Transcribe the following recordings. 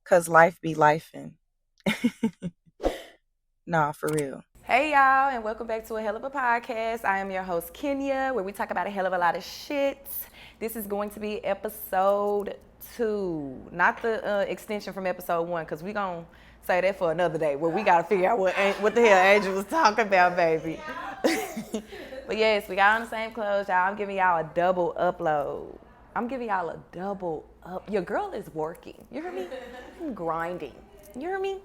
Cause life be lifing. Nah, for real. Hey y'all, and welcome back to a hell of a podcast. I am your host Kenya, where we talk about a hell of a lot of shit. This is going to be episode 2, not the extension from episode 1, because we gonna say that for another day, where we gotta figure out what the hell Angel was talking about, baby. But yes, we got on the same clothes, y'all. I'm giving y'all a double upload. I'm giving y'all a double up. Your girl is working. You hear me? I'm grinding. You hear me?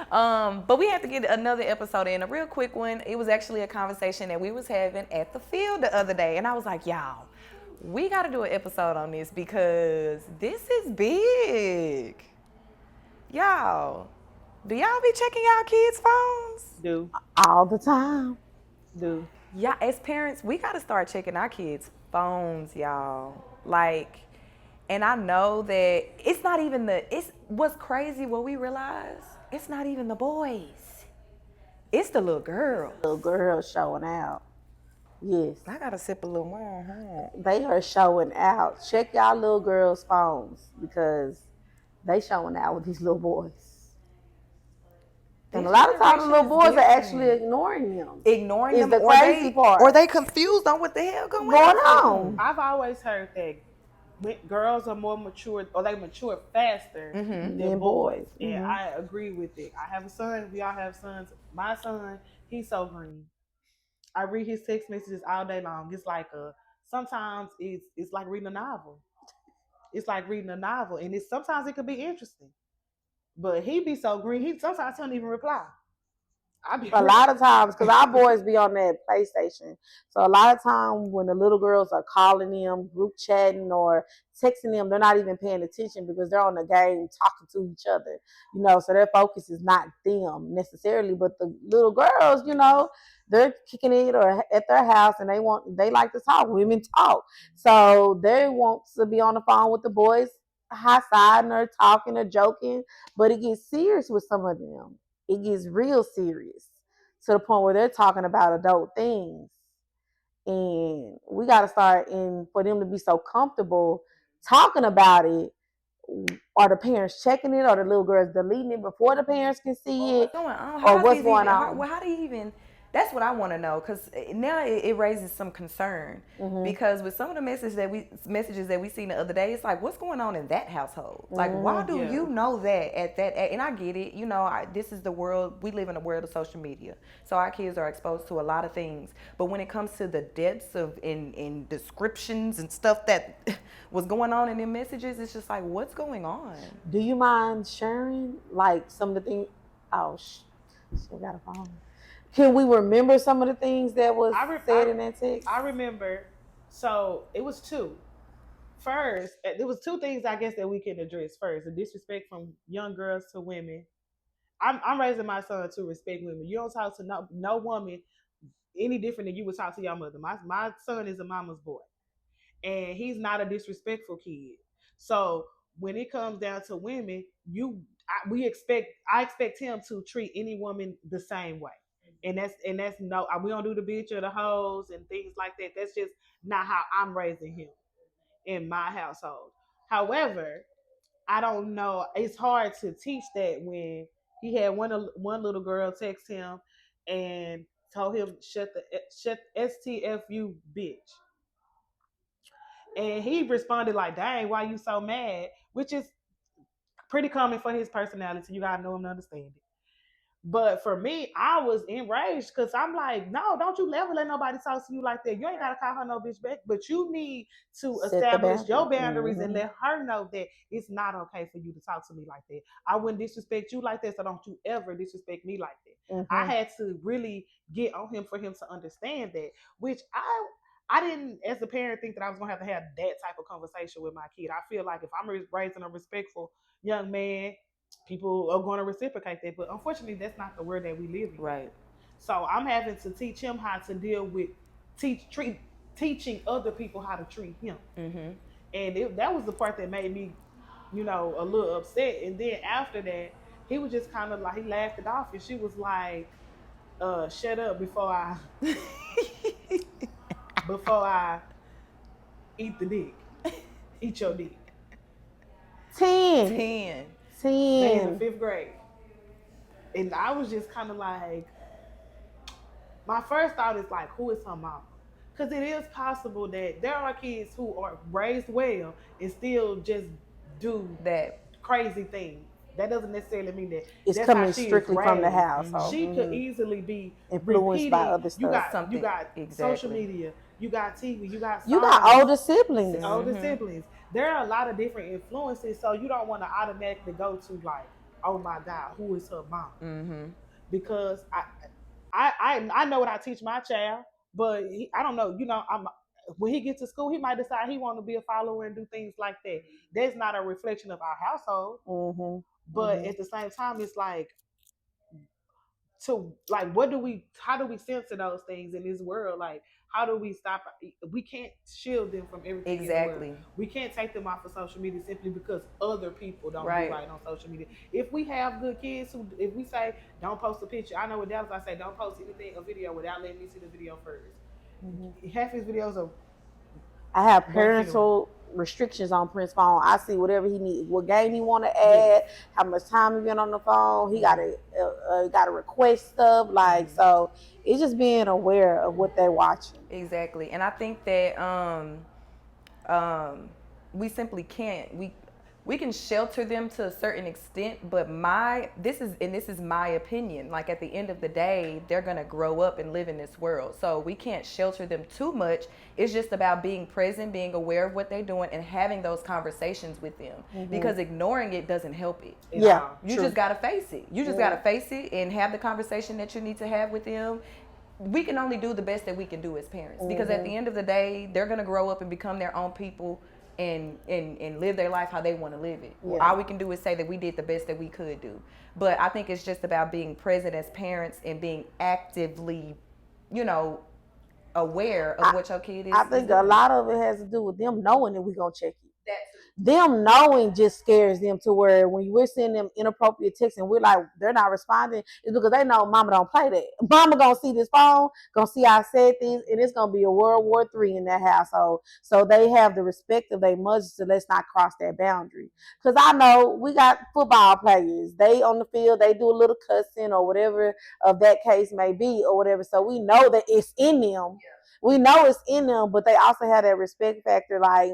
But we had to get another episode in, a real quick one. It was actually a conversation that we was having at the field the other day, and I was like, y'all, we got to do an episode on this because this is big. Y'all, do y'all be checking y'all kids' phones? Do. All the time. Do. Yeah, as parents, we got to start checking our kids' phones, y'all. Like, and I know that it's not even it's what's crazy, what we realize, it's not even the boys. It's the little girl. Little girls showing out. Yes. I gotta sip a little wine, huh? They are showing out. Check y'all little girls' phones because they showing out with these little boys. And a lot of times the little boys are actually ignoring them. Ignoring is them, the crazy part. Or they confused on what the hell going on. I've always heard that girls are more mature, or they mature faster than boys. And I agree with it. I have a son. We all have sons. My son, he's so green. I read his text messages all day long. It's like sometimes it's like reading a novel. It's like reading a novel, and sometimes it could be interesting. But he be so green. He sometimes don't even reply. A lot of times, because our boys be on that PlayStation. So a lot of time when the little girls are calling them, group chatting or texting them, they're not even paying attention because they're on the game talking to each other. So their focus is not them necessarily, but the little girls, they're kicking it or at their house and they like to talk. Women talk. So they want to be on the phone with the boys, high siding or talking or joking, but it gets serious with some of them. It gets real serious to the point where they're talking about adult things. And we got to start for them to be so comfortable talking about it. Are the parents checking it? Are the little girls deleting it before the parents can see it? Or what's going on? How do you even... That's what I want to know, because now it raises some concern. Because with some of the messages that we seen the other day, it's like, what's going on in that household? Like, why do you know that at that age? And I get it, this is the world, we live in a world of social media, so our kids are exposed to a lot of things. But when it comes to the depths of in descriptions and stuff that was going on in them messages, it's just like, what's going on? Do you mind sharing like some of the things? Oh, she got a phone. Can we remember some of the things that was said in that text? I remember. So it was two. First, there was two things I guess that we can address. First, the disrespect from young girls to women. I'm raising my son to respect women. You don't talk to no woman any different than you would talk to your mother. My son is a mama's boy, and he's not a disrespectful kid. So when it comes down to women, I expect him to treat any woman the same way. And that's no, we don't do the bitch or the hoes and things like that. That's just not how I'm raising him in my household. However, I don't know. It's hard to teach that when he had one little girl text him and told him shut STFU bitch, and he responded like, "Dang, why you so mad?" Which is pretty common for his personality. You gotta know him to understand it. But for me, I was enraged because I'm like, no, don't you ever let nobody talk to you like that. You ain't gotta call her no bitch back, but you need to establish your boundaries and let her know that it's not okay for you to talk to me like that. I wouldn't disrespect you like that, so don't you ever disrespect me like that. I had to really get on him for him to understand that, which I didn't, as a parent, think that I was gonna have to have that type of conversation with my kid. I feel like if I'm raising a respectful young man, people are going to reciprocate that, but unfortunately that's not the world that we live in. Right. So I'm having to teach him how to deal with teaching other people how to treat him. And that was the part that made me a little upset. And then after that, he was just kind of like, he laughed it off, and she was like, shut up before I before I eat the dick, eat your dick. 10. 10. 10. They in the 10. 5th grade. And I was just kind of like, my first thought is like, who is her mama? Because it is possible that there are kids who are raised well and still just do That crazy things. That doesn't necessarily mean that It's that's how coming she is strictly from the raised. household. She could easily be Influenced by repeating. other You stuff. got Something, social exactly. media, you got TV, you got You got songs, older siblings. older siblings. There are a lot of different influences, so you don't want to automatically go to like, oh my God, who is her mom? Mm-hmm. Because I know what I teach my child, but I don't know. You know, when he gets to school, he might decide he want to be a follower and do things like that. That's not a reflection of our household. Mm-hmm. But at the same time, it's like, to like, how do we censor those things in this world? Like, how do we stop? We can't shield them from everything in the Exactly. world. We can't take them off of social media simply because other people don't Right. do right on social media. If we have good kids if we say don't post a picture, I know with Dallas I say don't post a video without letting me see the video first. Half his videos are I have parental restrictions on Prince's phone. I see whatever he needs, what game he want to add, how much time he been on the phone. He got to request stuff. Like, so it's just being aware of what they're watching. Exactly. And I think that we simply can't. We can shelter them to a certain extent, but this is my opinion. Like, at the end of the day, they're gonna grow up and live in this world. So we can't shelter them too much. It's just about being present, being aware of what they're doing, and having those conversations with them. Because ignoring it doesn't help it. Yeah, You just gotta face it. You just gotta face it and have the conversation that you need to have with them. We can only do the best that we can do as parents, because at the end of the day, they're gonna grow up and become their own people and live their life how they want to live it. Yeah. All we can do is say that we did the best that we could do. But I think it's just about being present as parents and being actively, aware of what your kid is. I think a lot of it has to do with them knowing that we're going to check it. Them knowing just scares them to where when we're sending them inappropriate texts and we're like, they're not responding, it's because they know mama don't play that. Mama gonna see this phone, gonna see I said things, and it's gonna be a World War III in that household. So they have the respect of their mothers, so let's not cross that boundary. Because I know we got football players, they on the field, they do a little cussing or whatever of that case may be or whatever. So we know that it's in them. We know it's in them, but they also have that respect factor. Like,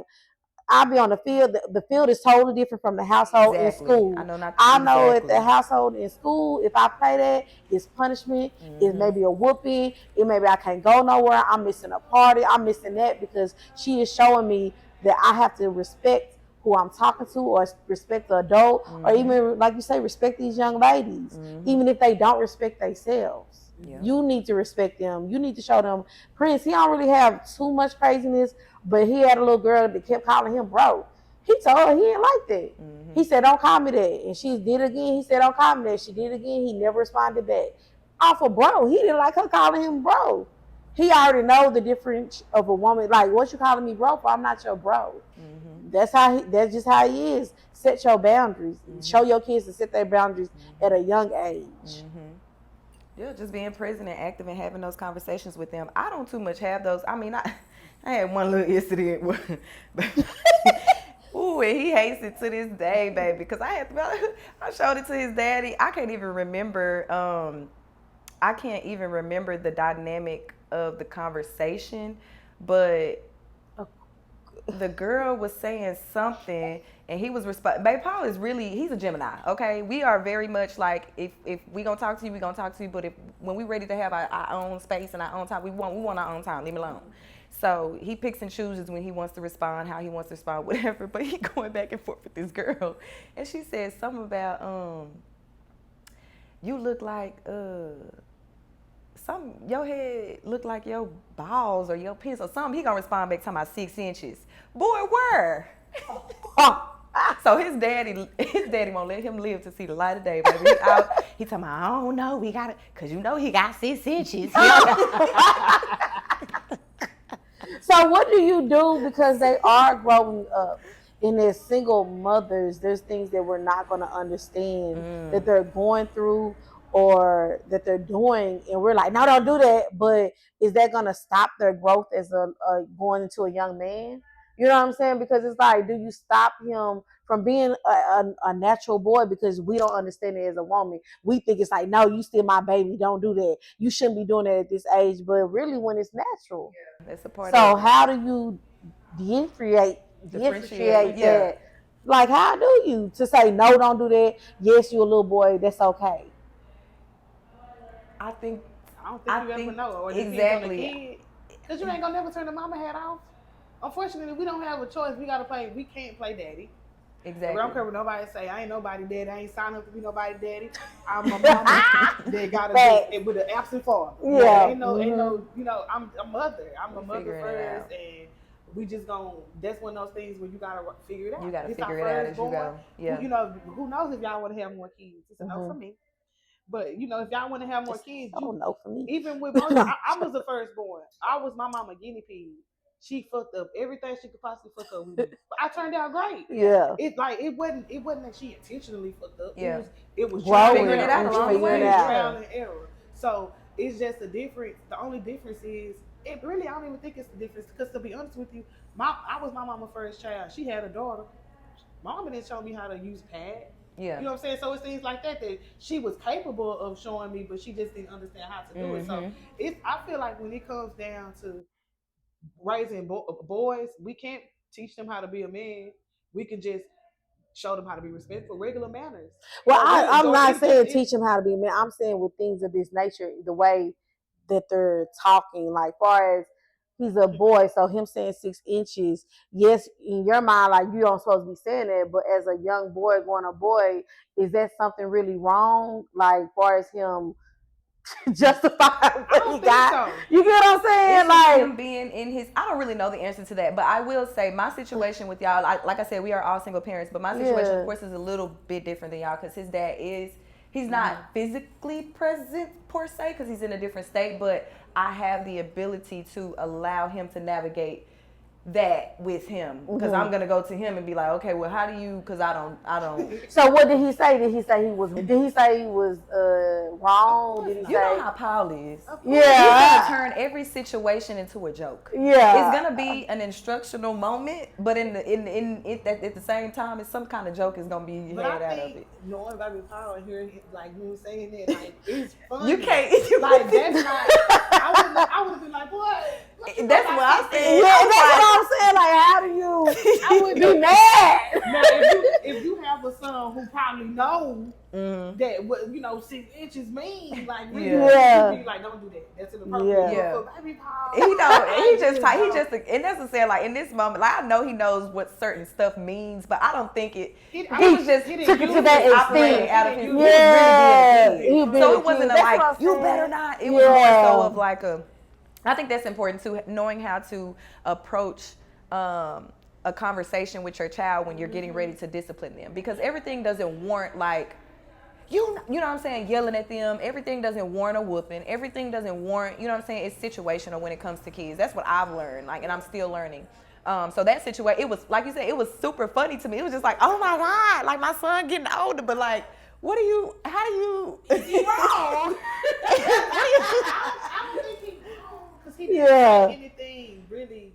I'll be on the field. The field is totally different from the household in school. I know at the household in school, if I play that, it's punishment. It's maybe a whooping. It maybe I can't go nowhere. I'm missing a party. I'm missing that because she is showing me that I have to respect who I'm talking to, or respect the adult, or even, like you say, respect these young ladies, even if they don't respect themselves. Yeah. You need to respect them. You need to show them. Prince, he don't really have too much craziness, but he had a little girl that kept calling him bro. He told her he didn't like that. He said, don't call me that. And she did it again. He said, don't call me that. She did it again. He never responded back. Off of bro. He didn't like her calling him bro. He already knows the difference of a woman. Like, what you calling me bro for? I'm not your bro. That's just how he is. Set your boundaries. Show your kids to set their boundaries at a young age. Yeah, just being present and active and having those conversations with them. I don't too much have those. I mean, I had one little incident where, ooh, and he hates it to this day, baby, because I showed it to his daddy. I can't even remember the dynamic of the conversation, but the girl was saying something and he was responding. Baby Paul is he's a Gemini, okay? We are very much like, if we gonna talk to you, we gonna talk to you, but when we ready to have our own space and our own time, we want our own time, leave me alone. So he picks and chooses when he wants to respond, how he wants to respond, whatever, but he going back and forth with this girl. And she said something about, you look like, your head look like your balls or your penis or something. He gonna respond back talking about 6 inches. Boy, where? So his daddy won't let him live to see the light of day, baby. He talking about, I don't know, we got it, cause he got 6 inches. So what do you do, because they are growing up and they're single mothers? There's things that we're not going to understand that they're going through or that they're doing, and we're like, no, don't do that. But is that going to stop their growth as a going into a young man? You know what I'm saying? Because it's like, do you stop him from being a natural boy because we don't understand it as a woman? We think it's like, no, you still my baby. Don't do that. You shouldn't be doing that at this age. But really, when it's natural. That's a part So of it. how do you differentiate yeah. that? Like, how do you to say no, don't do that? Yes, you're a little boy. That's okay. I think I don't think you ever know. Or exactly. Because you ain't gonna never turn the mama hat off. Unfortunately, we don't have a choice. We can't play daddy. Exactly. I don't care what nobody say. I ain't nobody daddy. I ain't signed up to be nobody daddy. I'm a mama that got it with an absent father. Yeah. Ain't no, you know, I'm a mother. I'm a mother first, and we just gonna. That's one of those things where you gotta figure it out. You gotta figure it out as you go. Yeah. You know, who knows if y'all want to have more kids? It's a no for me. But you know, if y'all want to have more kids, you know for me. Even with most, I was the firstborn. I was my mama guinea pig. She fucked up everything she could possibly fuck up with me. But I turned out great. Yeah. It wasn't that she intentionally fucked up. Yeah. It was figuring it out along the way. Trial and error. So it's just a difference. The only difference is I don't even think it's the difference. Because to be honest with you, I was my mama's first child. She had a daughter. Mama didn't show me how to use pad. Yeah. You know what I'm saying? So it's things like that she was capable of showing me, but she just didn't understand how to do it. So I feel like when it comes down to raising boys, we can't teach them how to be a man. We can just show them how to be respectful, regular manners. Well, I'm not saying teach them how to be a man. I'm saying with things of this nature, the way that they're talking, like far as he's a boy, so him saying 6 inches, yes, in your mind, like you don't supposed to be saying that, but as a young boy going a boy, is that something really wrong? Like far as him justify what he got. So. You get what I'm saying? It's like him being in his. I don't really know the answer to that, but I will say my situation with y'all. Like I said, we are all single parents, but my situation, of course, is a little bit different than y'all because his dad is. He's not physically present per se because he's in a different state, but I have the ability to allow him to navigate that with him because I'm gonna go to him and be like, okay, well, how do you? Because I don't. So what did he say? Did he say he was wrong? Did he say? You know how Paul is. Yeah, he's gonna turn every situation into a joke. Yeah, it's gonna be an instructional moment, but at the same time, it's some kind of joke is gonna be had out of it. Knowing about Paul and hearing like you saying that, like it's funny. You can't. Like that's not. I would have been like, what? That's what I said. Yeah, that's what I'm saying. Like, how do you? I would be mad. Now, if you have a son who probably knows that what 6 inches mean, like really, you be like, don't do that. That's inappropriate. Yeah. Baby Paul. He don't. He just. And that's what I'm saying. Like in this moment, like I know he knows what certain stuff means, but I don't think it. He was just took it to that operating out of his. Yeah. So it wasn't like you better not. It was more so of like a. I think that's important too, knowing how to approach a conversation with your child when you're getting ready to discipline them, because everything doesn't warrant like you know what I'm saying, yelling at them. Everything doesn't warrant a whooping. Everything doesn't warrant, you know what I'm saying, it's situational when it comes to kids. That's what I've learned, like, and I'm still learning. So that situation, it was like you said, it was super funny to me. It was just like, oh my God, like my son getting older, but like, how do you? Is he wrong? I don't think he's wrong because he didn't say anything really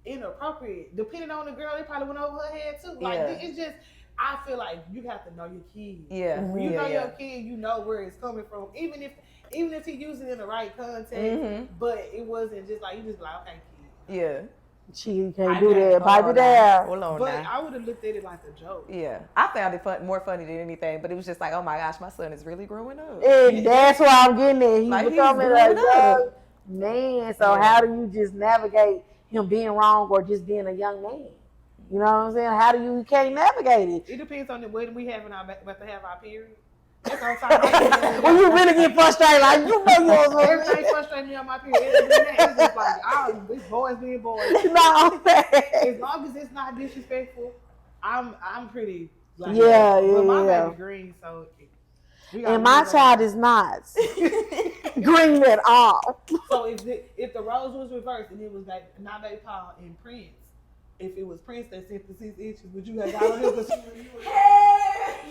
inappropriate. Depending on the girl, it probably went over her head too. Like it's just, I feel like you have to know your kid. Yeah. When you know your kid, you know where it's coming from. Even if he used it in the right context, but it wasn't just like you just like, okay, kid. Yeah. She can't do that. Pipe it down. Hold on, but now. I would have looked at it like a joke. Yeah, I found it more funny than anything. But it was just like, oh my gosh, my son is really growing up. And that's why I'm getting it. He's like, becoming a young man. So how do you just navigate him being wrong or just being a young man? You know what I'm saying? How do you can't navigate it? It depends on when we about to have our period. That's what I'm talking about. When you really get frustrated, like you know everything frustrates me on my period. It's just like, these boys being boys. No, as long as it's not disrespectful, I'm pretty. Like, but my baby green, so. And my child is not green at all. So if the roles was reversed and it was like not baby Paul and Prince, if it was Prince that sent the 6 inches, would you have got on him?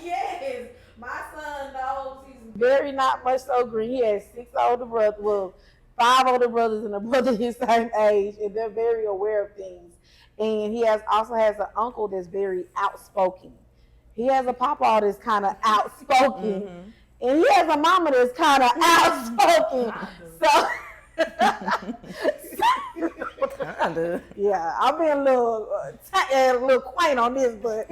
Yes. My son knows he's very not much so green. He has 6 older brothers, well, 5 older brothers and a brother his same age, and they're very aware of things. And he also has an uncle that's very outspoken. He has a papa that's kind of outspoken. Mm-hmm. And he has a mama that's kind of outspoken. So, yeah, I'm being a little quaint on this, but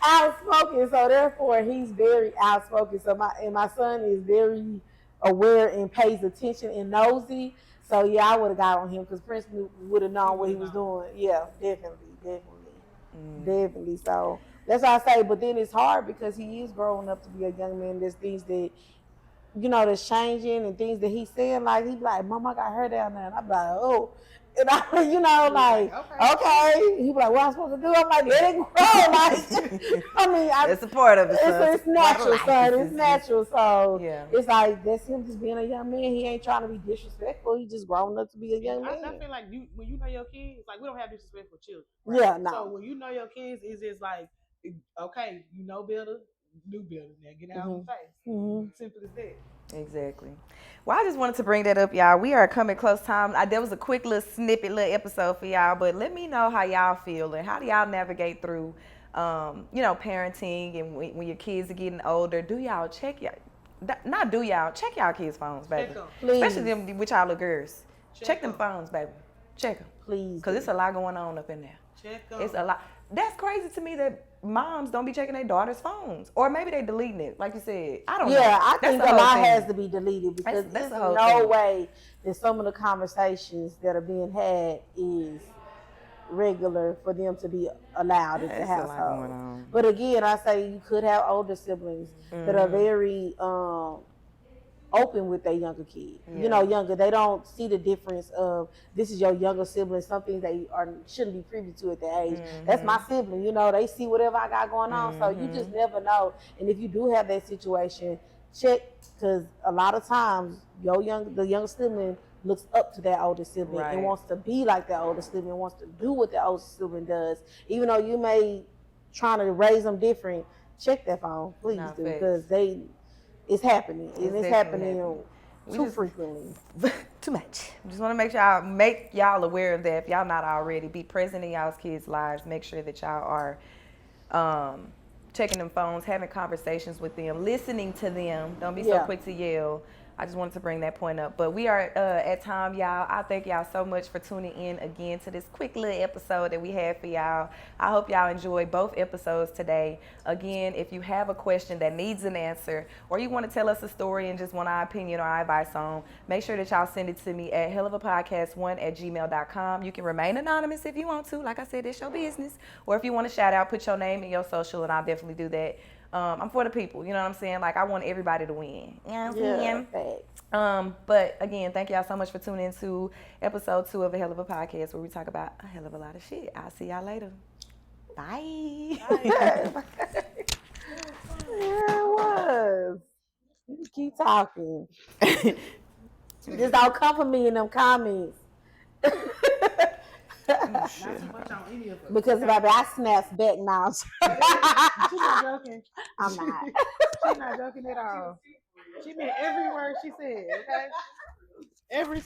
outspoken. So therefore, he's very outspoken. So my son is very aware and pays attention and nosy. So yeah, I would have got on him because Prince would have known what he was doing. Yeah, definitely. So that's why I say. But then it's hard because he is growing up to be a young man. There's things that that's changing and things that he's saying. Like he be like, "Mom, I got her down there," and I'm like, "Oh." And I, like, okay. He be like, "What am I supposed to do?" I'm like, "Let it grow." Like, I mean, it's a part of it. It's natural, son. It's natural. So yeah. It's like that's him just being a young man. He ain't trying to be disrespectful. He just grown up to be a young man. I feel like when you know your kids, like we don't have disrespect for children. Right? Yeah, no. So when you know your kids, it's just like, okay, better, do better. Now get out of the face. Mm-hmm. Simple as that. Exactly. Well, I just wanted to bring that up, y'all. We are coming close time. There was a quick little snippet, little episode for y'all, but let me know how y'all feel and how do y'all navigate through, parenting and when your kids are getting older. Do y'all check y'all? Not do y'all check y'all kids' phones, baby. Especially them with y'all little girls. Check them phones, baby. Check them, please, because it's a lot going on up in there. Check them. It's a lot. That's crazy to me that moms don't be checking their daughters' phones, or maybe they deleting it, like you said. I don't know. Yeah, I think a lot has to be deleted because that's there's no way that some of the conversations that are being had is regular for them to be allowed in the household. But again, I say you could have older siblings that are very open with their younger kids. Yeah. Younger. They don't see the difference of this is your younger sibling, something they shouldn't be privy to at that age. Mm-hmm. That's my sibling. They see whatever I got going on. Mm-hmm. So you just never know. And if you do have that situation, check, because a lot of times the younger sibling looks up to that older sibling and wants to be like that older sibling, wants to do what the older sibling does. Even though you may trying to raise them different, check that phone, please do, because it's happening. It's happening too frequently. Too much. Just want to make y'all aware of that. If y'all not already, be present in y'all's kids' lives. Make sure that y'all are checking them phones, having conversations with them, listening to them. Don't be so quick to yell. I just wanted to bring that point up. But we are at time, y'all. I thank y'all so much for tuning in again to this quick little episode that we had for y'all. I hope y'all enjoyed both episodes today. Again, if you have a question that needs an answer, or you want to tell us a story and just want our opinion or our advice on, make sure that y'all send it to me at hellofapodcast1@gmail.com. You can remain anonymous if you want to. Like I said, it's your business. Or if you want to shout out, put your name in your social, and I'll definitely do that. I'm for the people, you know what I'm saying? Like, I want everybody to win. You know what I'm saying? But again, thank y'all so much for tuning in to episode 2 of A Hell of a Podcast, where we talk about a hell of a lot of shit. I'll see y'all later. Bye. Yeah, it was. You keep talking. Just don't come for me in them comments. Because baby, I snaps back now. She's not joking. I'm not. She's not joking at all. She meant every word she said. Okay, every.